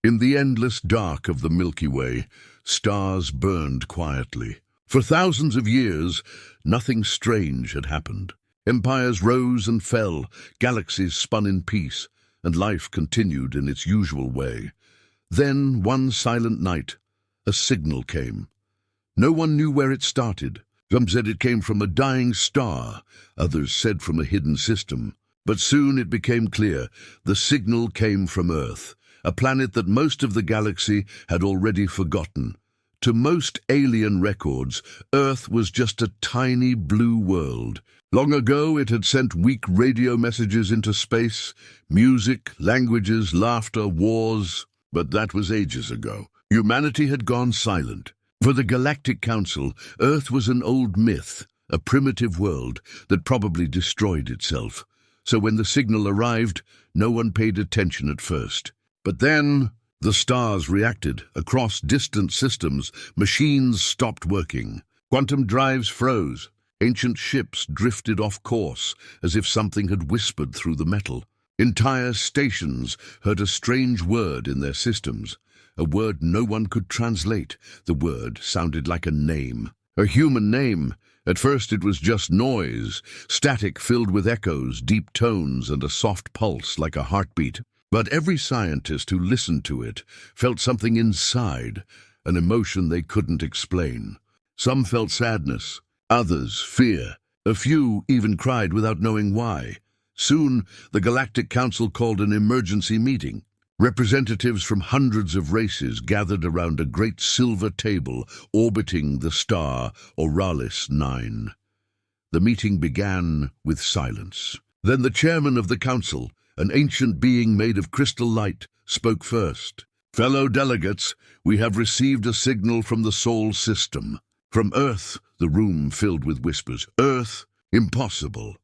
In the endless dark of the Milky Way, stars burned quietly. For thousands of years, nothing strange had happened. Empires rose and fell, galaxies spun in peace, and life continued in its usual way. Then, one silent night, a signal came. No one knew where it started. Some said it came from a dying star, others said from a hidden system. But soon it became clear the signal came from Earth, a planet that most of the galaxy had already forgotten. To most alien records, Earth was just a tiny blue world. Long ago it had sent weak radio messages into space, music, languages, laughter, wars. But that was ages ago. Humanity had gone silent. For the Galactic Council, Earth was an old myth, a primitive world that probably destroyed itself. So when the signal arrived, no one paid attention at first. But then, the stars reacted. Across distant systems, machines stopped working. Quantum drives froze. Ancient ships drifted off course, as if something had whispered through the metal. Entire stations heard a strange word in their systems. A word no one could translate. The word sounded like a name. A human name. At first it was just noise, static filled with echoes, deep tones, and a soft pulse like a heartbeat. But every scientist who listened to it felt something inside, an emotion they couldn't explain. Some felt sadness, others fear. A few even cried without knowing why. Soon, the Galactic Council called an emergency meeting. Representatives from hundreds of races gathered around a great silver table orbiting the star Oralis 9. The meeting began with silence. Then the chairman of the council, an ancient being made of crystal light, spoke first. "Fellow delegates, we have received a signal from the Sol system." From Earth, the room filled with whispers. "Earth? Impossible.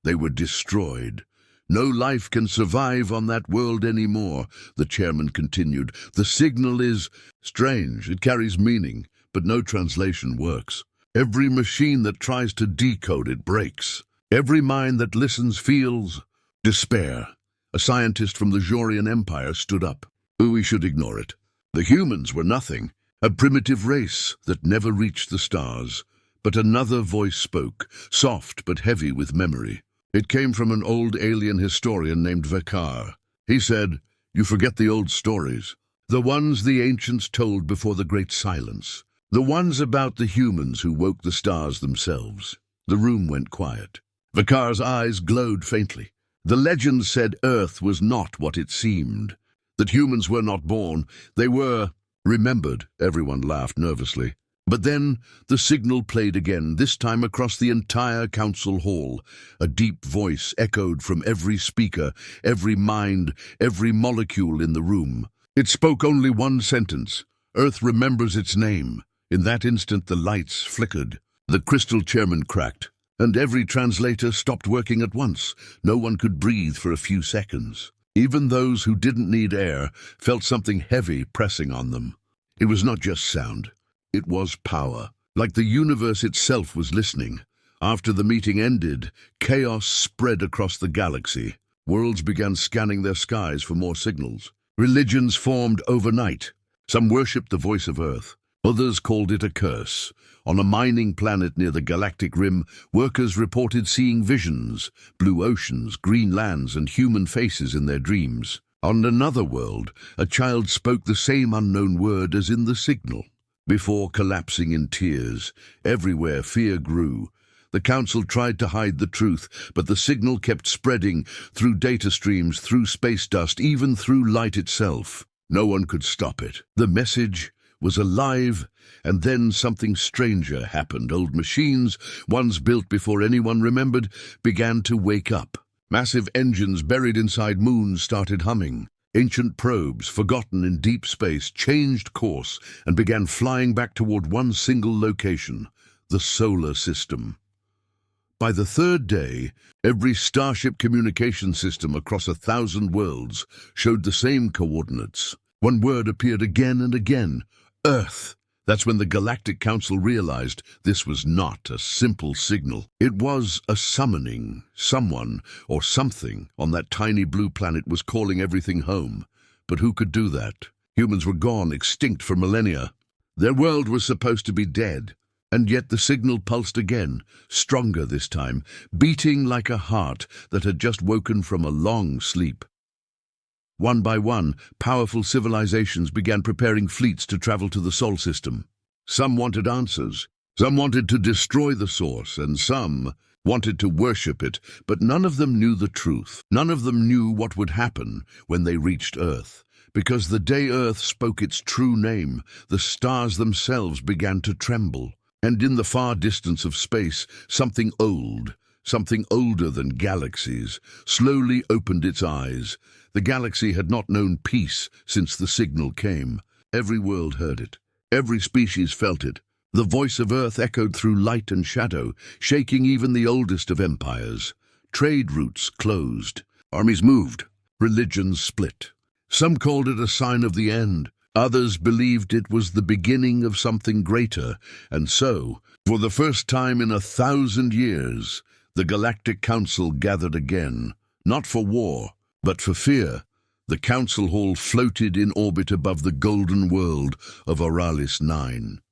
They were destroyed. No life can survive on that world anymore," the chairman continued. "The signal is strange. It carries meaning, but no translation works. Every machine that tries to decode it breaks. Every mind that listens feels despair." A scientist from the Jorian Empire stood up. "We should ignore it. The humans were nothing, a primitive race that never reached the stars." But another voice spoke, soft but heavy with memory. It came from an old alien historian named Vakar. He said, "You forget the old stories, the ones the ancients told before the Great Silence, the ones about the humans who woke the stars themselves." The room went quiet. Vakar's eyes glowed faintly. The legends said Earth was not what it seemed, that humans were not born, they were remembered. Everyone laughed nervously. But then the signal played again, this time across the entire council hall. A deep voice echoed from every speaker, every mind, every molecule in the room. It spoke only one sentence: "Earth remembers its name." In that instant the lights flickered. The crystal chairman cracked, and every translator stopped working at once. No one could breathe for a few seconds. Even those who didn't need air felt something heavy pressing on them. It was not just sound. It was power, like the universe itself was listening. After the meeting ended, chaos spread across the galaxy. Worlds began scanning their skies for more signals. Religions formed overnight. Some worshipped the voice of Earth. Others called it a curse. On a mining planet near the galactic rim, workers reported seeing visions, blue oceans, green lands, and human faces in their dreams. On another world, a child spoke the same unknown word as in the signal. Before collapsing in tears, everywhere fear grew. The council tried to hide the truth, but the signal kept spreading through data streams, through space dust, even through light itself. No one could stop it. The message was alive, and then something stranger happened. Old machines, ones built before anyone remembered, began to wake up. Massive engines buried inside moons started humming. Ancient probes, forgotten in deep space, changed course and began flying back toward one single location, the solar system. By the third day, every starship communication system across 1,000 worlds showed the same coordinates. One word appeared again and again: Earth. That's when the Galactic Council realized this was not a simple signal. It was a summoning. Someone or something on that tiny blue planet was calling everything home. But who could do that? Humans were gone, extinct for millennia. Their world was supposed to be dead. And yet the signal pulsed again, stronger this time, beating like a heart that had just woken from a long sleep. One by one, powerful civilizations began preparing fleets to travel to the Sol system. Some wanted answers, some wanted to destroy the source, and some wanted to worship it, but none of them knew the truth. None of them knew what would happen when they reached Earth. Because the day Earth spoke its true name, the stars themselves began to tremble. And in the far distance of space, something old, something older than galaxies, slowly opened its eyes. The galaxy had not known peace since the signal came. Every world heard it. Every species felt it. The voice of Earth echoed through light and shadow, shaking even the oldest of empires. Trade routes closed. Armies moved. Religions split. Some called it a sign of the end. Others believed it was the beginning of something greater, and so, for the first time in 1,000 years, the Galactic Council gathered again, not for war, but for fear. The Council Hall floated in orbit above the golden world of Oralis 9.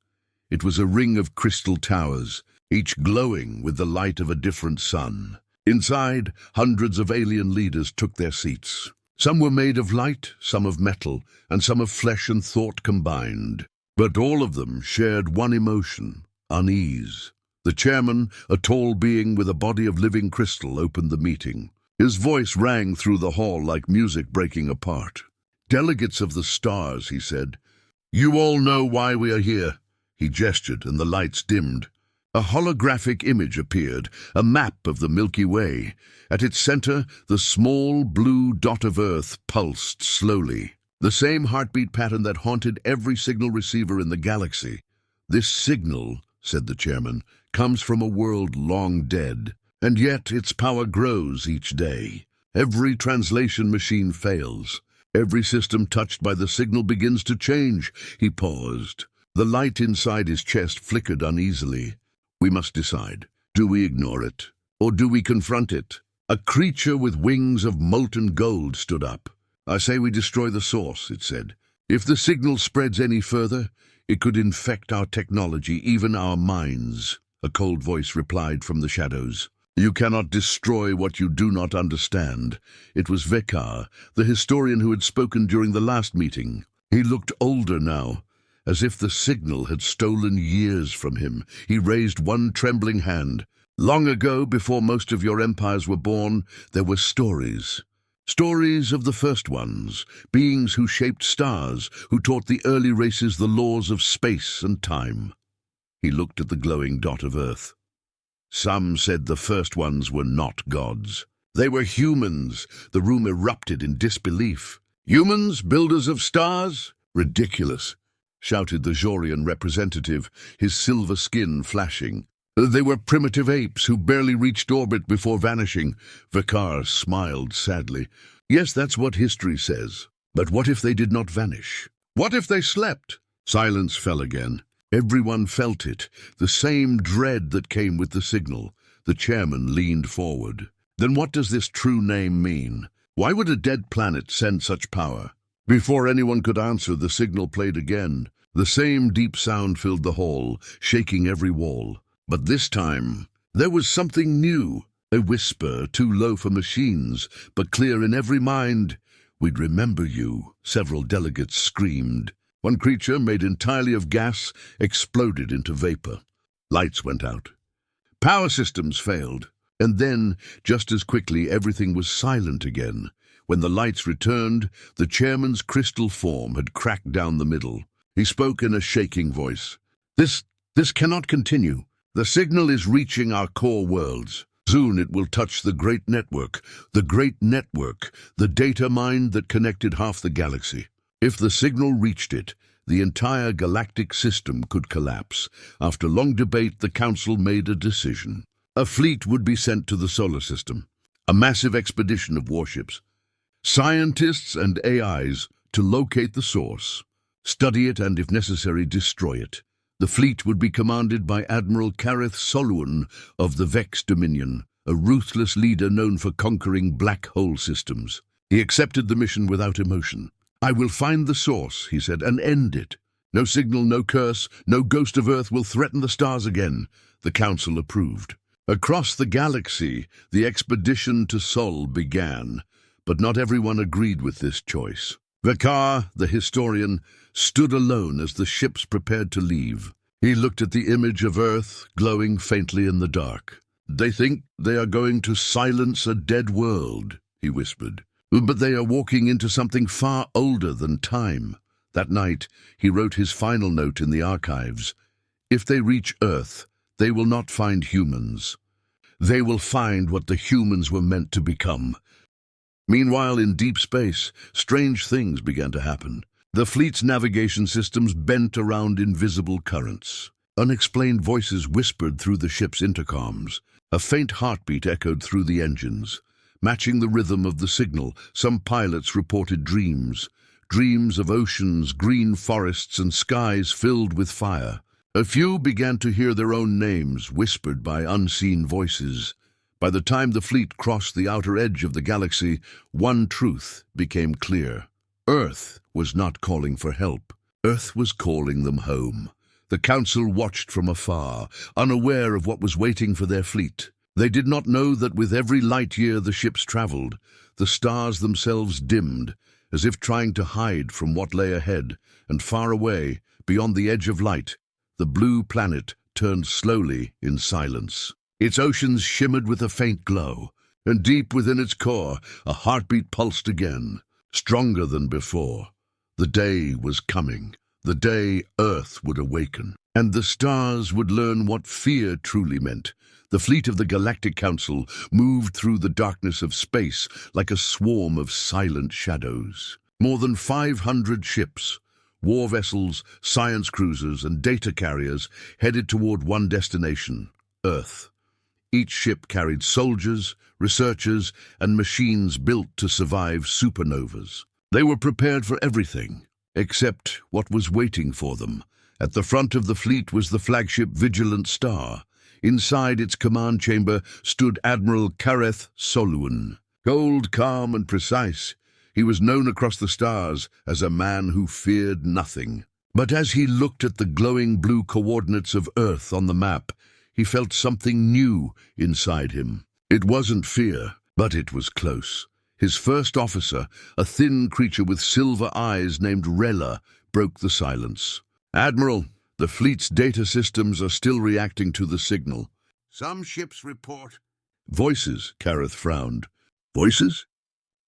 It was a ring of crystal towers, each glowing with the light of a different sun. Inside, hundreds of alien leaders took their seats. Some were made of light, some of metal, and some of flesh and thought combined. But all of them shared one emotion: unease. The chairman, a tall being with a body of living crystal, opened the meeting. His voice rang through the hall like music breaking apart. "Delegates of the stars," he said, "you all know why we are here." He gestured, and the lights dimmed. A holographic image appeared, a map of the Milky Way. At its center, the small blue dot of Earth pulsed slowly, the same heartbeat pattern that haunted every signal receiver in the galaxy. "This signal," said the chairman, "comes from a world long dead, and yet its power grows each day. Every translation machine fails. Every system touched by the signal begins to change." He paused. The light inside his chest flickered uneasily. "We must decide. Do we ignore it, or do we confront it?" A creature with wings of molten gold stood up. "I say we destroy the source," it said. "If the signal spreads any further, it could infect our technology, even our minds." A cold voice replied from the shadows. "You cannot destroy what you do not understand." It was Vekar, the historian who had spoken during the last meeting. He looked older now, as if the signal had stolen years from him. He raised one trembling hand. "Long ago, before most of your empires were born, there were stories. Stories of the first ones, beings who shaped stars, who taught the early races the laws of space and time." He looked at the glowing dot of Earth. "Some said the first ones were not gods. They were humans." The room erupted in disbelief. "Humans, builders of stars? Ridiculous," shouted the Jorian representative, his silver skin flashing. "They were primitive apes who barely reached orbit before vanishing." Vekar smiled sadly. "Yes, that's what history says. But what if they did not vanish? What if they slept?" Silence fell again. Everyone felt it, the same dread that came with the signal. The chairman leaned forward. "Then what does this true name mean? Why would a dead planet send such power?" Before anyone could answer, the signal played again. The same deep sound filled the hall, shaking every wall. But this time, there was something new. A whisper, too low for machines, but clear in every mind. "We'd remember you," several delegates screamed. One creature, made entirely of gas, exploded into vapor. Lights went out. Power systems failed. And then, just as quickly, everything was silent again. When the lights returned, the chairman's crystal form had cracked down the middle. He spoke in a shaking voice. This cannot continue. The signal is reaching our core worlds. Soon it will touch the great network, the data mine that connected half the galaxy. If the signal reached it, the entire galactic system could collapse. After long debate, the council made a decision. A fleet would be sent to the solar system, a massive expedition of warships, scientists and AIs to locate the source, study it, and, if necessary, destroy it. The fleet would be commanded by Admiral Kareth Soluan of the Vex Dominion, a ruthless leader known for conquering black hole systems. He accepted the mission without emotion. "I will find the source," he said, "and end it. No signal, no curse, no ghost of Earth will threaten the stars again." The council approved. Across the galaxy, the expedition to Sol began, but not everyone agreed with this choice. Vakar, the historian, stood alone as the ships prepared to leave. He looked at the image of Earth glowing faintly in the dark. "They think they are going to silence a dead world," he whispered. "But they are walking into something far older than time." That night, he wrote his final note in the archives. "If they reach Earth, they will not find humans. They will find what the humans were meant to become." Meanwhile, in deep space, strange things began to happen. The fleet's navigation systems bent around invisible currents. Unexplained voices whispered through the ship's intercoms. A faint heartbeat echoed through the engines. Matching the rhythm of the signal, some pilots reported dreams. Dreams of oceans, green forests, and skies filled with fire. A few began to hear their own names whispered by unseen voices. By the time the fleet crossed the outer edge of the galaxy, one truth became clear. Earth was not calling for help. Earth was calling them home. The council watched from afar, unaware of what was waiting for their fleet. They did not know that with every light year the ships traveled, the stars themselves dimmed, as if trying to hide from what lay ahead, and far away, beyond the edge of light, the blue planet turned slowly in silence. Its oceans shimmered with a faint glow, and deep within its core, a heartbeat pulsed again, stronger than before. The day was coming, the day Earth would awaken, and the stars would learn what fear truly meant. The fleet of the Galactic Council moved through the darkness of space like a swarm of silent shadows. More than 500 ships, war vessels, science cruisers, and data carriers headed toward one destination, Earth. Each ship carried soldiers, researchers, and machines built to survive supernovas. They were prepared for everything, except what was waiting for them. At the front of the fleet was the flagship Vigilant Star. Inside its command chamber stood Admiral Kareth Soluan. Cold, calm, and precise, he was known across the stars as a man who feared nothing. But as he looked at the glowing blue coordinates of Earth on the map, he felt something new inside him. It wasn't fear, but it was close. His first officer, a thin creature with silver eyes named Rella, broke the silence. "Admiral, the fleet's data systems are still reacting to the signal." "Some ships report." "Voices," Kareth frowned. "Voices?"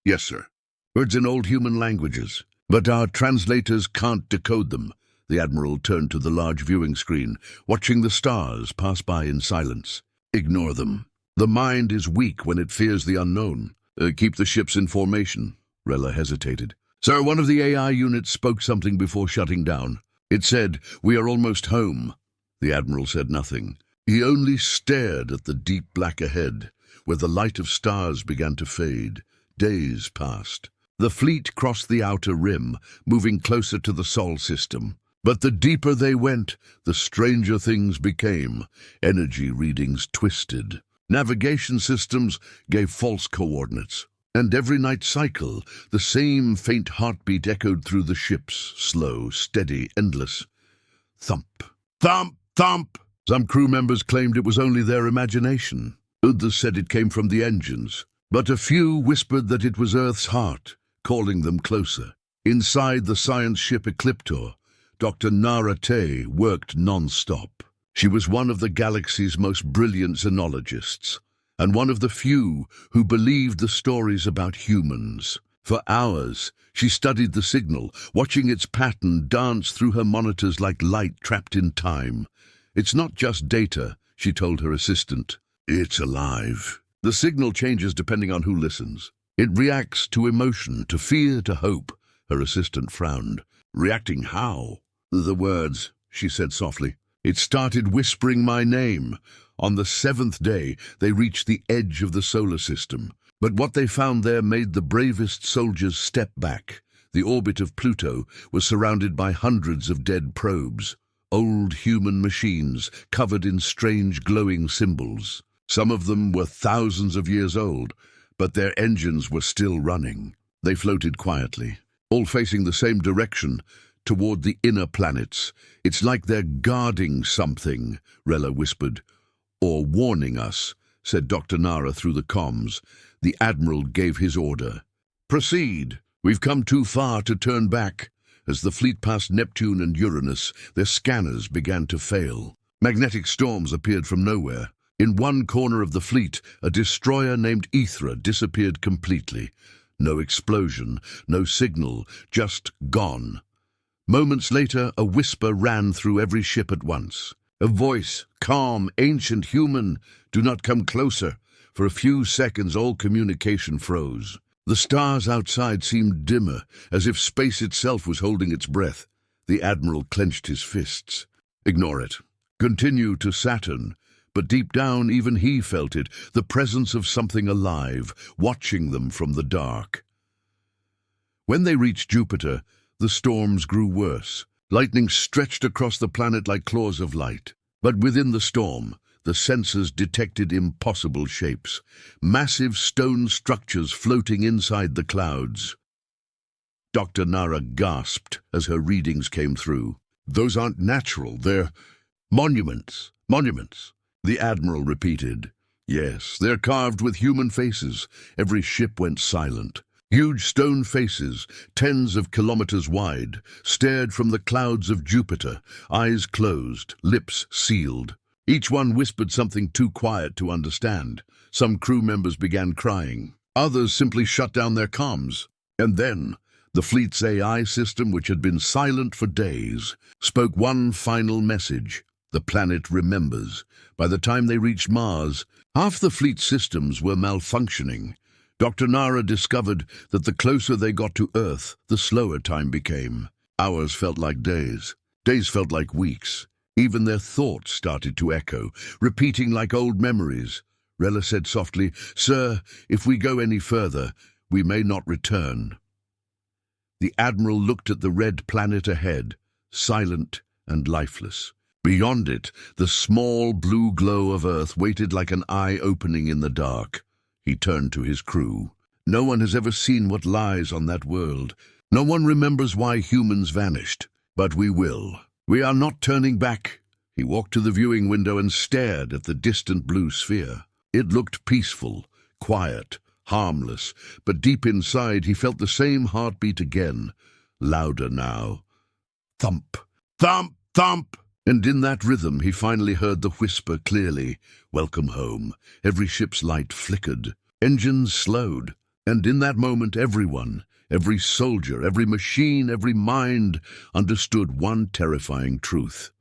"Yes, sir. Words in old human languages. But our translators can't decode them." The Admiral turned to the large viewing screen, watching the stars pass by in silence. "Ignore them. The mind is weak when it fears the unknown. Keep the ships in formation." Rella hesitated. "Sir, one of the AI units spoke something before shutting down. It said, 'We are almost home.'" The Admiral said nothing. He only stared at the deep black ahead, where the light of stars began to fade. Days passed. The fleet crossed the outer rim, moving closer to the Sol system. But the deeper they went, the stranger things became. Energy readings twisted. Navigation systems gave false coordinates. And every night cycle, the same faint heartbeat echoed through the ships, slow, steady, endless. Thump, thump, thump. Some crew members claimed it was only their imagination. Others said it came from the engines. But a few whispered that it was Earth's heart, calling them closer. Inside the science ship Ecliptor, Dr. Nara Tay worked non-stop. She was one of the galaxy's most brilliant xenologists, and one of the few who believed the stories about humans. For hours, she studied the signal, watching its pattern dance through her monitors like light trapped in time. "It's not just data," she told her assistant. "It's alive. The signal changes depending on who listens. It reacts to emotion, to fear, to hope." Her assistant frowned. "Reacting how?" "The words," she said softly. "It started whispering my name." On the 7th day, they reached the edge of the solar system. But what they found there made the bravest soldiers step back. The orbit of Pluto was surrounded by hundreds of dead probes, old human machines covered in strange glowing symbols. Some of them were thousands of years old, but their engines were still running. They floated quietly, all facing the same direction, toward the inner planets. It's like they're guarding something, Rella whispered. Or warning us, said Dr. Nara through the comms. The Admiral gave his order. Proceed. We've come too far to turn back. As the fleet passed Neptune and Uranus, their scanners began to fail. Magnetic storms appeared from nowhere. In one corner of the fleet, a destroyer named Ethra disappeared completely. No explosion, no signal, just gone. Moments later, a whisper ran through every ship at once. A voice, calm, ancient, human, do not come closer. For a few seconds, all communication froze. The stars outside seemed dimmer, as if space itself was holding its breath. The Admiral clenched his fists. Ignore it. Continue to Saturn. But deep down, even he felt it, the presence of something alive, watching them from the dark. When they reached Jupiter, the storms grew worse. Lightning stretched across the planet like claws of light. But within the storm, the sensors detected impossible shapes, massive stone structures floating inside the clouds. Dr. Nara gasped as her readings came through. Those aren't natural, they're monuments. Monuments, the Admiral repeated. Yes, they're carved with human faces. Every ship went silent. Huge stone faces, tens of kilometers wide, stared from the clouds of Jupiter, eyes closed, lips sealed. Each one whispered something too quiet to understand. Some crew members began crying. Others simply shut down their comms. And then, the fleet's AI system, which had been silent for days, spoke one final message. The planet remembers. By the time they reached Mars, half the fleet's systems were malfunctioning. Dr. Nara discovered that the closer they got to Earth, the slower time became. Hours felt like days. Days felt like weeks. Even their thoughts started to echo, repeating like old memories. Rella said softly, "Sir, if we go any further, we may not return." The Admiral looked at the red planet ahead, silent and lifeless. Beyond it, the small blue glow of Earth waited like an eye opening in the dark. He turned to his crew. No one has ever seen what lies on that world. No one remembers why humans vanished. But we will. We are not turning back. He walked to the viewing window and stared at the distant blue sphere. It looked peaceful, quiet, harmless, but deep inside he felt the same heartbeat again, louder now. Thump, thump, thump! And in that rhythm he finally heard the whisper clearly, "Welcome home." Every ship's light flickered. Engines slowed. And in that moment everyone, every soldier, every machine, every mind understood one terrifying truth.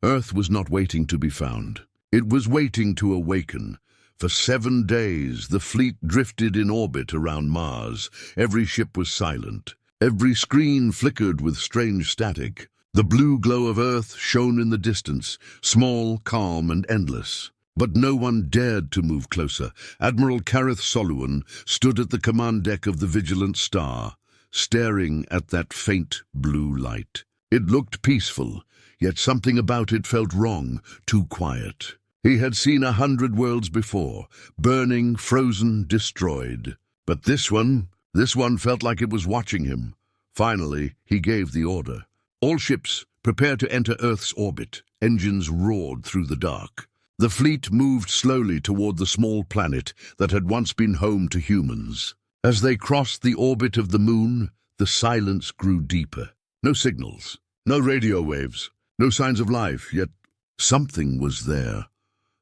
Earth was not waiting to be found. It was waiting to awaken. For 7 days the fleet drifted in orbit around Mars. Every ship was silent. Every screen flickered with strange static. The blue glow of Earth shone in the distance, small, calm, and endless. But no one dared to move closer. Admiral Kareth Soluan stood at the command deck of the Vigilant Star, staring at that faint blue light. It looked peaceful, yet something about it felt wrong, too quiet. He had seen 100 worlds before, burning, frozen, destroyed. But this one felt like it was watching him. Finally, he gave the order. All ships, prepare to enter Earth's orbit. Engines roared through the dark. The fleet moved slowly toward the small planet that had once been home to humans. As they crossed the orbit of the moon, the silence grew deeper. No signals, no radio waves, no signs of life, yet something was there.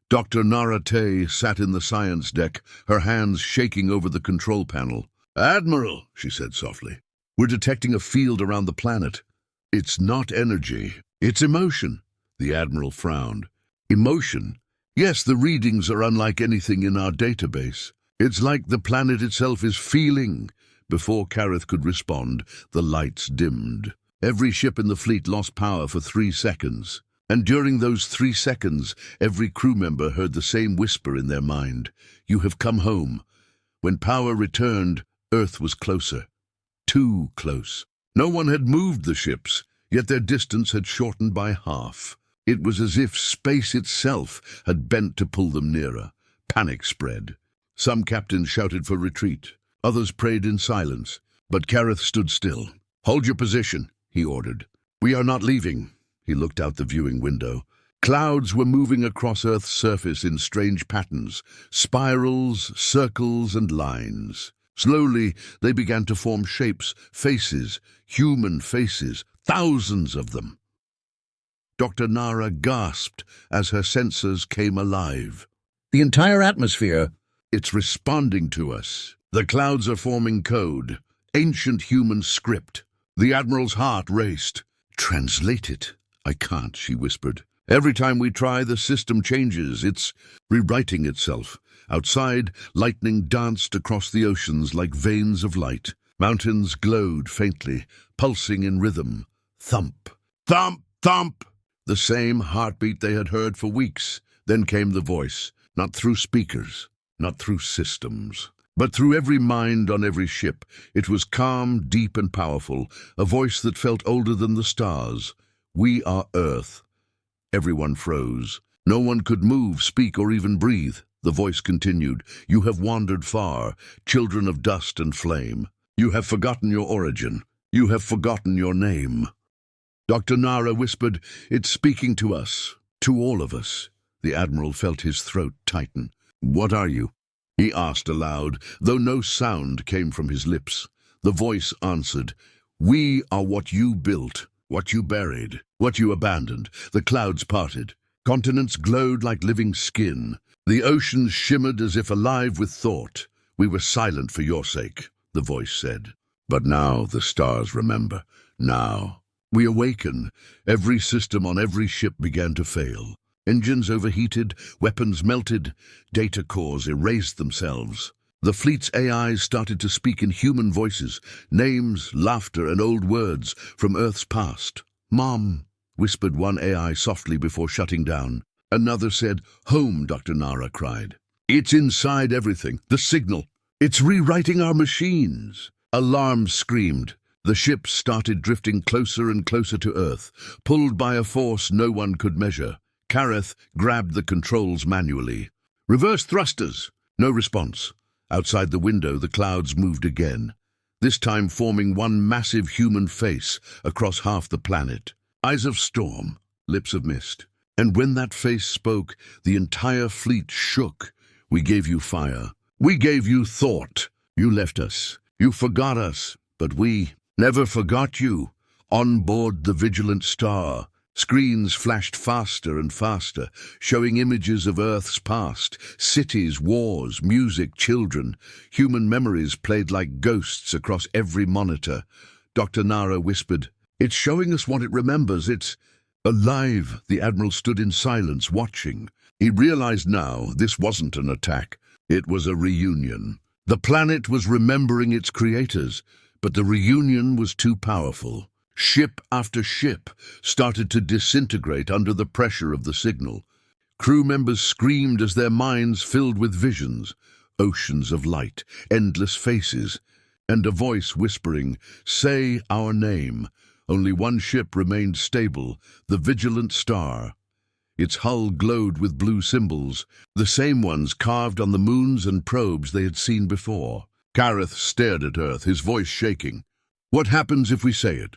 Dr. Nara Tay sat in the science deck, her hands shaking over the control panel. "Admiral," she said softly, "we're detecting a field around the planet. It's not energy, it's emotion." The Admiral frowned. Emotion? Yes, the readings are unlike anything in our database. It's like the planet itself is feeling. Before Kareth could respond, the lights dimmed. Every ship in the fleet lost power for 3 seconds. And during those 3 seconds, every crew member heard the same whisper in their mind. "You have come home." When power returned, Earth was closer. Too close. No one had moved the ships, yet their distance had shortened by half. It was as if space itself had bent to pull them nearer. Panic spread. Some captains shouted for retreat. Others prayed in silence. But Kareth stood still. "Hold your position," he ordered. "We are not leaving." He looked out the viewing window. Clouds were moving across Earth's surface in strange patterns, spirals, circles, and lines. Slowly, they began to form shapes, faces, human faces, thousands of them. Dr. Nara gasped as her sensors came alive. The entire atmosphere. "It's responding to us. The clouds are forming code, ancient human script." The Admiral's heart raced. "Translate it." "I can't," she whispered. "Every time we try, the system changes. It's rewriting itself." Outside, lightning danced across the oceans like veins of light. Mountains glowed faintly, pulsing in rhythm. Thump, thump, thump. The same heartbeat they had heard for weeks. Then came the voice, not through speakers, not through systems, but through every mind on every ship. It was calm, deep, and powerful, a voice that felt older than the stars. "We are Earth." Everyone froze. No one could move, speak, or even breathe. The voice continued. "You have wandered far, children of dust and flame. You have forgotten your origin. You have forgotten your name." Dr. Nara whispered, "It's speaking to us, to all of us." The Admiral felt his throat tighten. "What are you?" he asked aloud, though no sound came from his lips. The voice answered, "We are what you built, what you buried, what you abandoned." The clouds parted. Continents glowed like living skin. The oceans shimmered as if alive with thought. "We were silent for your sake," the voice said. "But now the stars remember. Now we awaken." Every system on every ship began to fail. Engines overheated, weapons melted, data cores erased themselves. The fleet's AIs started to speak in human voices, names, laughter, and old words from Earth's past. "Mom," whispered one AI softly before shutting down. Another said, "Home," Dr. Nara cried. "It's inside everything, the signal. It's rewriting our machines." Alarms screamed. The ships started drifting closer and closer to Earth, pulled by a force no one could measure. Kareth grabbed the controls manually. "Reverse thrusters!" No response. Outside the window, the clouds moved again, this time forming one massive human face across half the planet. Eyes of storm, lips of mist. And when that face spoke, the entire fleet shook. "We gave you fire. We gave you thought. You left us. You forgot us. But we never forgot you." On board the Vigilant Star, screens flashed faster and faster, showing images of Earth's past, cities, wars, music, children. Human memories played like ghosts across every monitor. Dr. Nara whispered, "It's showing us what it remembers. It's alive." The Admiral stood in silence, watching. He realized now this wasn't an attack. It was a reunion. The planet was remembering its creators, but the reunion was too powerful. Ship after ship started to disintegrate under the pressure of the signal. Crew members screamed as their minds filled with visions, oceans of light, endless faces, and a voice whispering, "Say our name." Only one ship remained stable, the Vigilant Star. Its hull glowed with blue symbols, the same ones carved on the moons and probes they had seen before. Kareth stared at Earth, his voice shaking. "What happens if we say it?"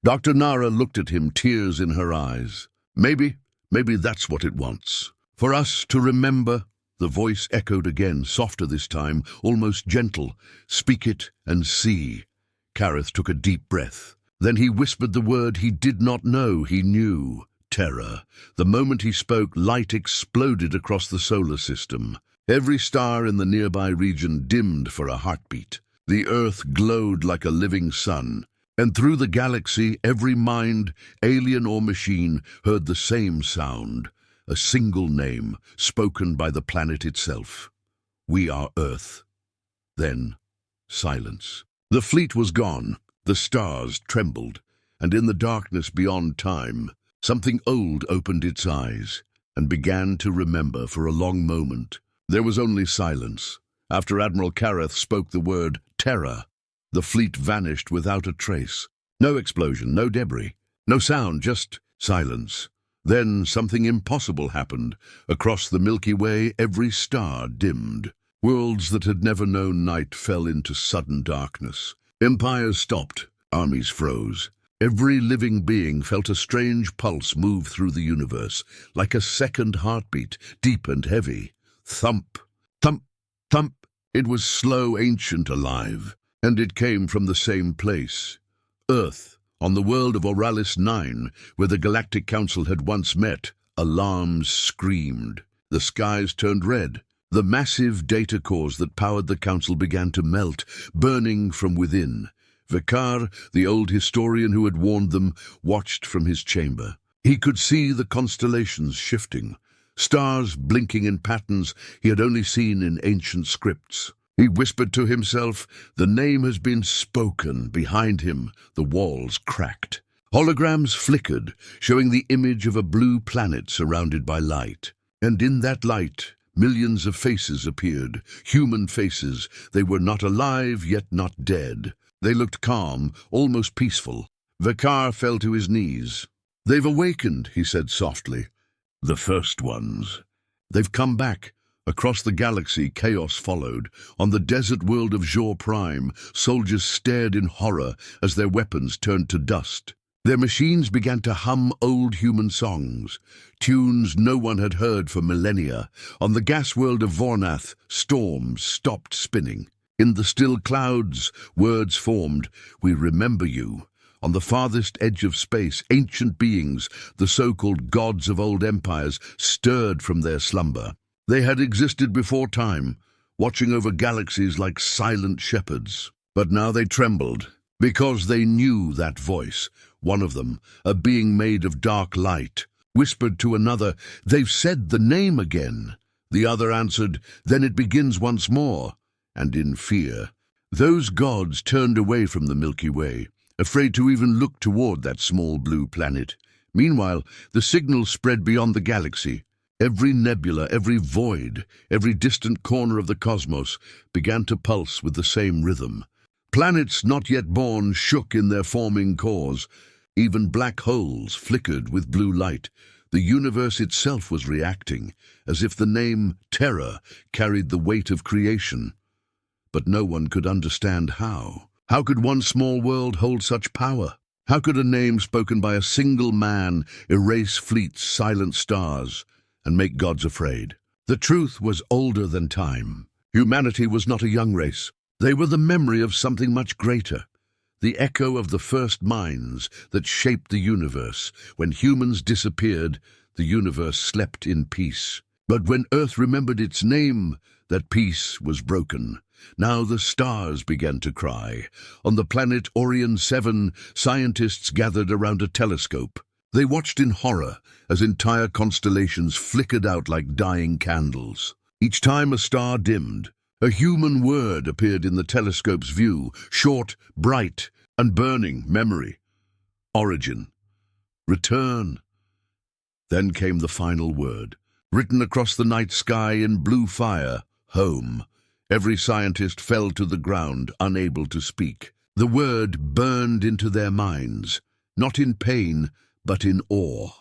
Dr. Nara looked at him, tears in her eyes. Maybe that's what it wants. "For us to remember." The voice echoed again, softer this time, almost gentle. "Speak it and see." Kareth took a deep breath. Then he whispered the word he did not know he knew. Terror. The moment he spoke, light exploded across the solar system. Every star in the nearby region dimmed for a heartbeat. The Earth glowed like a living sun. And through the galaxy, every mind, alien or machine, heard the same sound, a single name, spoken by the planet itself. "We are Earth." Then, silence. The fleet was gone. The stars trembled, and in the darkness beyond time, something old opened its eyes and began to remember for a long moment. There was only silence. After Admiral Kareth spoke the word terror, the fleet vanished without a trace. No explosion, no debris, no sound, just silence. Then something impossible happened. Across the Milky Way, every star dimmed. Worlds that had never known night fell into sudden darkness. Empires stopped, armies froze. Every living being felt a strange pulse move through the universe, like a second heartbeat, deep and heavy. Thump, thump, thump. It was slow, ancient, alive, and it came from the same place. Earth, on the world of Oralis 9, where the Galactic Council had once met. Alarms screamed. The skies turned red. The massive data cores that powered the Council began to melt, burning from within. Vikar, the old historian who had warned them, watched from his chamber. He could see the constellations shifting, stars blinking in patterns he had only seen in ancient scripts. He whispered to himself, "The name has been spoken." Behind him, the walls cracked. Holograms flickered, showing the image of a blue planet surrounded by light. And in that light, millions of faces appeared, human faces. They were not alive, yet not dead. They looked calm, almost peaceful. Vikar fell to his knees. "They've awakened," he said softly. "The first ones. They've come back." Across the galaxy, chaos followed. On the desert world of Jor Prime, soldiers stared in horror as their weapons turned to dust. Their machines began to hum old human songs, tunes no one had heard for millennia. On the gas world of Vornath, storms stopped spinning. In the still clouds, words formed, "We remember you." On the farthest edge of space, ancient beings, the so-called gods of old empires, stirred from their slumber. They had existed before time, watching over galaxies like silent shepherds. But now they trembled, because they knew that voice. One of them, a being made of dark light, whispered to another, "They've said the name again." The other answered, "Then it begins once more." And in fear, those gods turned away from the Milky Way, afraid to even look toward that small blue planet. Meanwhile, the signal spread beyond the galaxy. Every nebula, every void, every distant corner of the cosmos began to pulse with the same rhythm. Planets not yet born shook in their forming cores. Even black holes flickered with blue light. The universe itself was reacting, as if the name Terror carried the weight of creation. But no one could understand how. How could one small world hold such power? How could a name spoken by a single man erase fleets, silent stars, and make gods afraid? The truth was older than time. Humanity was not a young race. They were the memory of something much greater, the echo of the first minds that shaped the universe. When humans disappeared, the universe slept in peace. But when Earth remembered its name, that peace was broken. Now the stars began to cry. On the planet Orion 7, scientists gathered around a telescope. They watched in horror as entire constellations flickered out like dying candles. Each time a star dimmed, a human word appeared in the telescope's view, short, bright, and burning: memory, origin, return. Then came the final word, written across the night sky in blue fire: home. Every scientist fell to the ground, unable to speak. The word burned into their minds, not in pain, but in awe.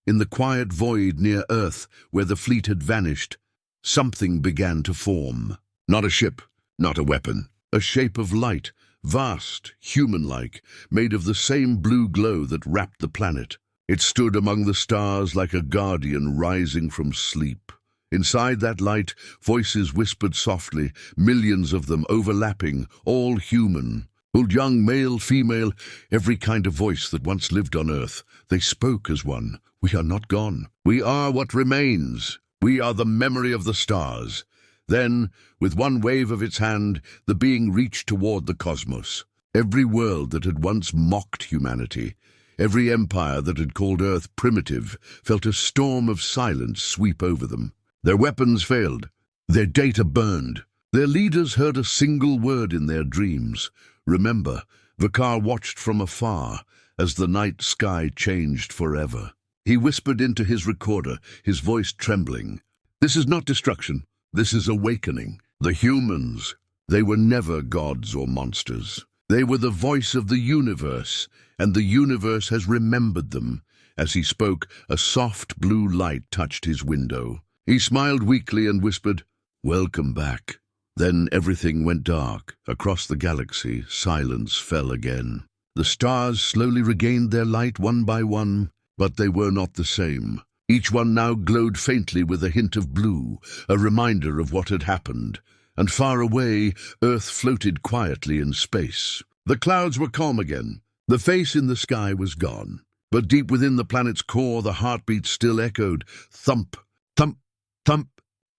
In the quiet void near Earth, where the fleet had vanished, something began to form. Not a ship, not a weapon. A shape of light, vast, human-like, made of the same blue glow that wrapped the planet. It stood among the stars like a guardian rising from sleep. Inside that light, voices whispered softly, millions of them overlapping, all human. Old, young, male, female, every kind of voice that once lived on Earth. They spoke as one. We are not gone. We are what remains. We are the memory of the stars. Then, with one wave of its hand, the being reached toward the cosmos. Every world that had once mocked humanity, every empire that had called Earth primitive, felt a storm of silence sweep over them. Their weapons failed. Their data burned. Their leaders heard a single word in their dreams. Remember. Vikar watched from afar as the night sky changed forever. He whispered into his recorder, his voice trembling. This is not destruction. This is awakening. The humans, they were never gods or monsters. They were the voice of the universe, and the universe has remembered them. As he spoke, a soft blue light touched his window. He smiled weakly and whispered, "Welcome back." Then everything went dark. Across the galaxy, silence fell again. The stars slowly regained their light one by one, but they were not the same. Each one now glowed faintly with a hint of blue, a reminder of what had happened. And far away, Earth floated quietly in space. The clouds were calm again. The face in the sky was gone. But deep within the planet's core, the heartbeat still echoed. Thump, thump, thump.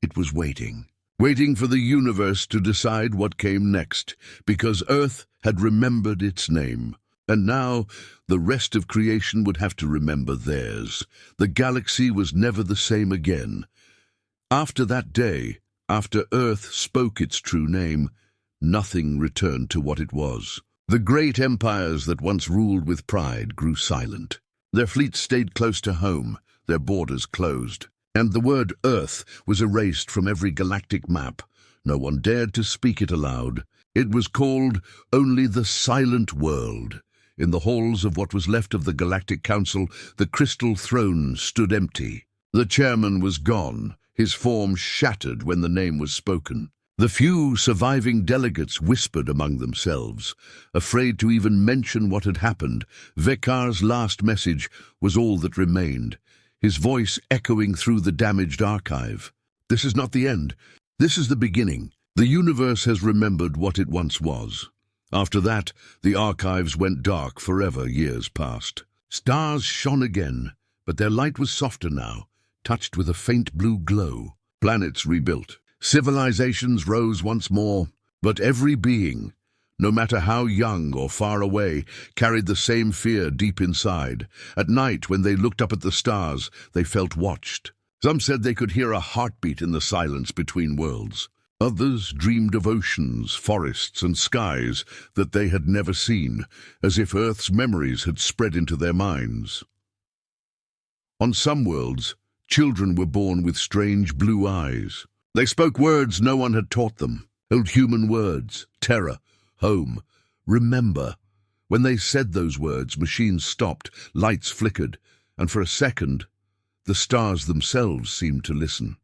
It was waiting for the universe to decide what came next, because Earth had remembered its name. And now, the rest of creation would have to remember theirs. The galaxy was never the same again. After that day, after Earth spoke its true name, nothing returned to what it was. The great empires that once ruled with pride grew silent. Their fleets stayed close to home, their borders closed. And the word Earth was erased from every galactic map. No one dared to speak it aloud. It was called only the Silent World. In the halls of what was left of the Galactic Council, the crystal throne stood empty. The chairman was gone, his form shattered when the name was spoken. The few surviving delegates whispered among themselves, afraid to even mention what had happened. Vekar's last message was all that remained, his voice echoing through the damaged archive. This is not the end. This is the beginning. The universe has remembered what it once was. After that, the archives went dark forever. Years passed. Stars shone again, but their light was softer now, touched with a faint blue glow. Planets rebuilt. Civilizations rose once more, but every being, no matter how young or far away, carried the same fear deep inside. At night, when they looked up at the stars, they felt watched. Some said they could hear a heartbeat in the silence between worlds. Others dreamed of oceans, forests, and skies that they had never seen, as if Earth's memories had spread into their minds. On some worlds, children were born with strange blue eyes. They spoke words no one had taught them, old human words, terror, home, remember. When they said those words, machines stopped, lights flickered, and for a second, the stars themselves seemed to listen.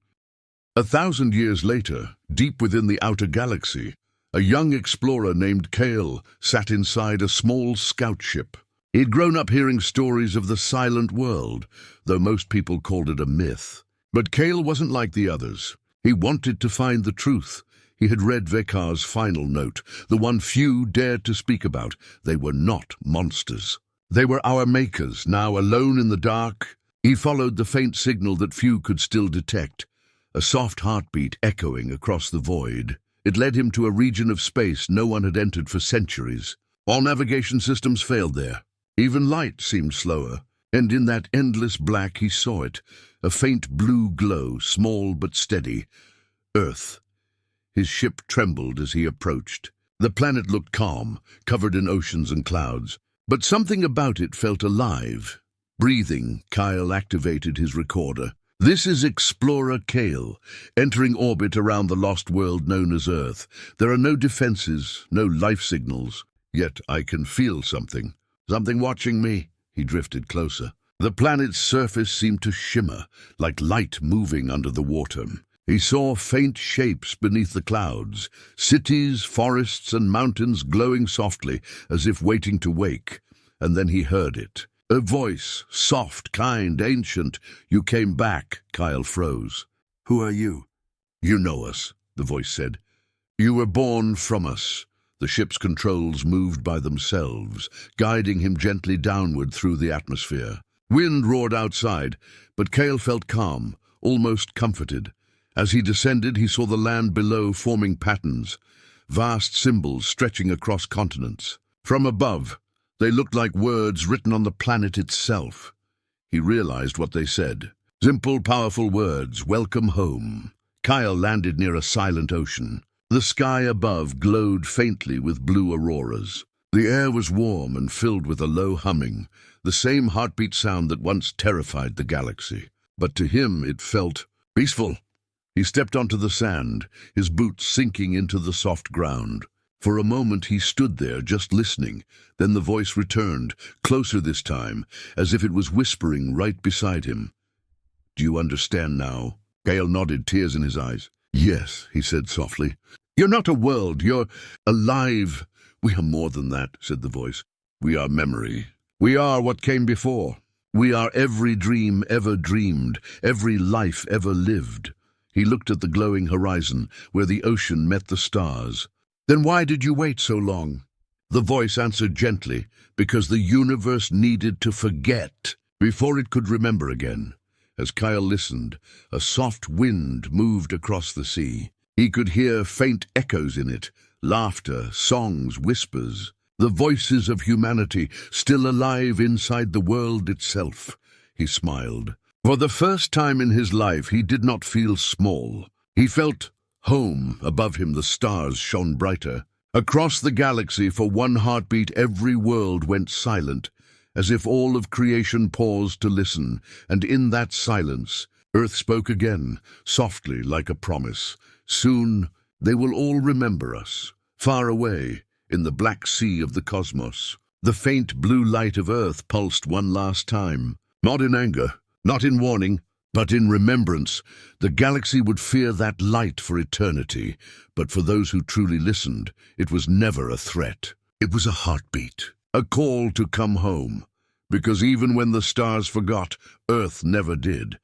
1,000 years later, deep within the outer galaxy, a young explorer named Kale sat inside a small scout ship. He'd grown up hearing stories of the silent world, though most people called it a myth. But Kale wasn't like the others. He wanted to find the truth. He had read Vekar's final note, the one few dared to speak about. They were not monsters. They were our makers, now alone in the dark. He followed the faint signal that few could still detect, a soft heartbeat echoing across the void. It led him to a region of space no one had entered for centuries. All navigation systems failed there. Even light seemed slower, and in that endless black he saw it, a faint blue glow, small but steady. Earth. His ship trembled as he approached. The planet looked calm, covered in oceans and clouds, but something about it felt alive. Breathing, Kyle activated his recorder. This is Explorer Kale, entering orbit around the lost world known as Earth. There are no defenses, no life signals, yet I can feel something. Something watching me. He drifted closer. The planet's surface seemed to shimmer, like light moving under the water. He saw faint shapes beneath the clouds, cities, forests, and mountains glowing softly, as if waiting to wake. And then he heard it. A voice, soft, kind, ancient. "You came back." Kyle froze. "Who are you?" "You know us," the voice said. "You were born from us." The ship's controls moved by themselves, guiding him gently downward through the atmosphere. Wind roared outside, but Kale felt calm, almost comforted. As he descended, he saw the land below forming patterns, vast symbols stretching across continents. From above, they looked like words written on the planet itself. He realized what they said. Simple, powerful words, "Welcome home." Kyle landed near a silent ocean. The sky above glowed faintly with blue auroras. The air was warm and filled with a low humming, the same heartbeat sound that once terrified the galaxy. But to him it felt peaceful. He stepped onto the sand, his boots sinking into the soft ground. For a moment he stood there, just listening. Then the voice returned, closer this time, as if it was whispering right beside him. "Do you understand now?" Kale nodded, tears in his eyes. "Yes," he said softly. You're not a world, you're alive. We are more than that, said the voice. We are memory. We are what came before. We are every dream ever dreamed, every life ever lived. He looked at the glowing horizon, where the ocean met the stars. Then why did you wait so long? The voice answered gently, because the universe needed to forget before it could remember again. As Kyle listened, a soft wind moved across the sea. He could hear faint echoes in it, laughter, songs, whispers, the voices of humanity still alive inside the world itself. He smiled. For the first time in his life, he did not feel small. He felt home. Above him, the stars shone brighter. Across the galaxy, for one heartbeat, every world went silent, as if all of creation paused to listen, and in that silence, Earth spoke again, softly like a promise. Soon, they will all remember us, far away, in the black sea of the cosmos. The faint blue light of Earth pulsed one last time, not in anger, not in warning, but in remembrance. The galaxy would fear that light for eternity, but for those who truly listened, it was never a threat. It was a heartbeat, a call to come home, because even when the stars forgot, Earth never did.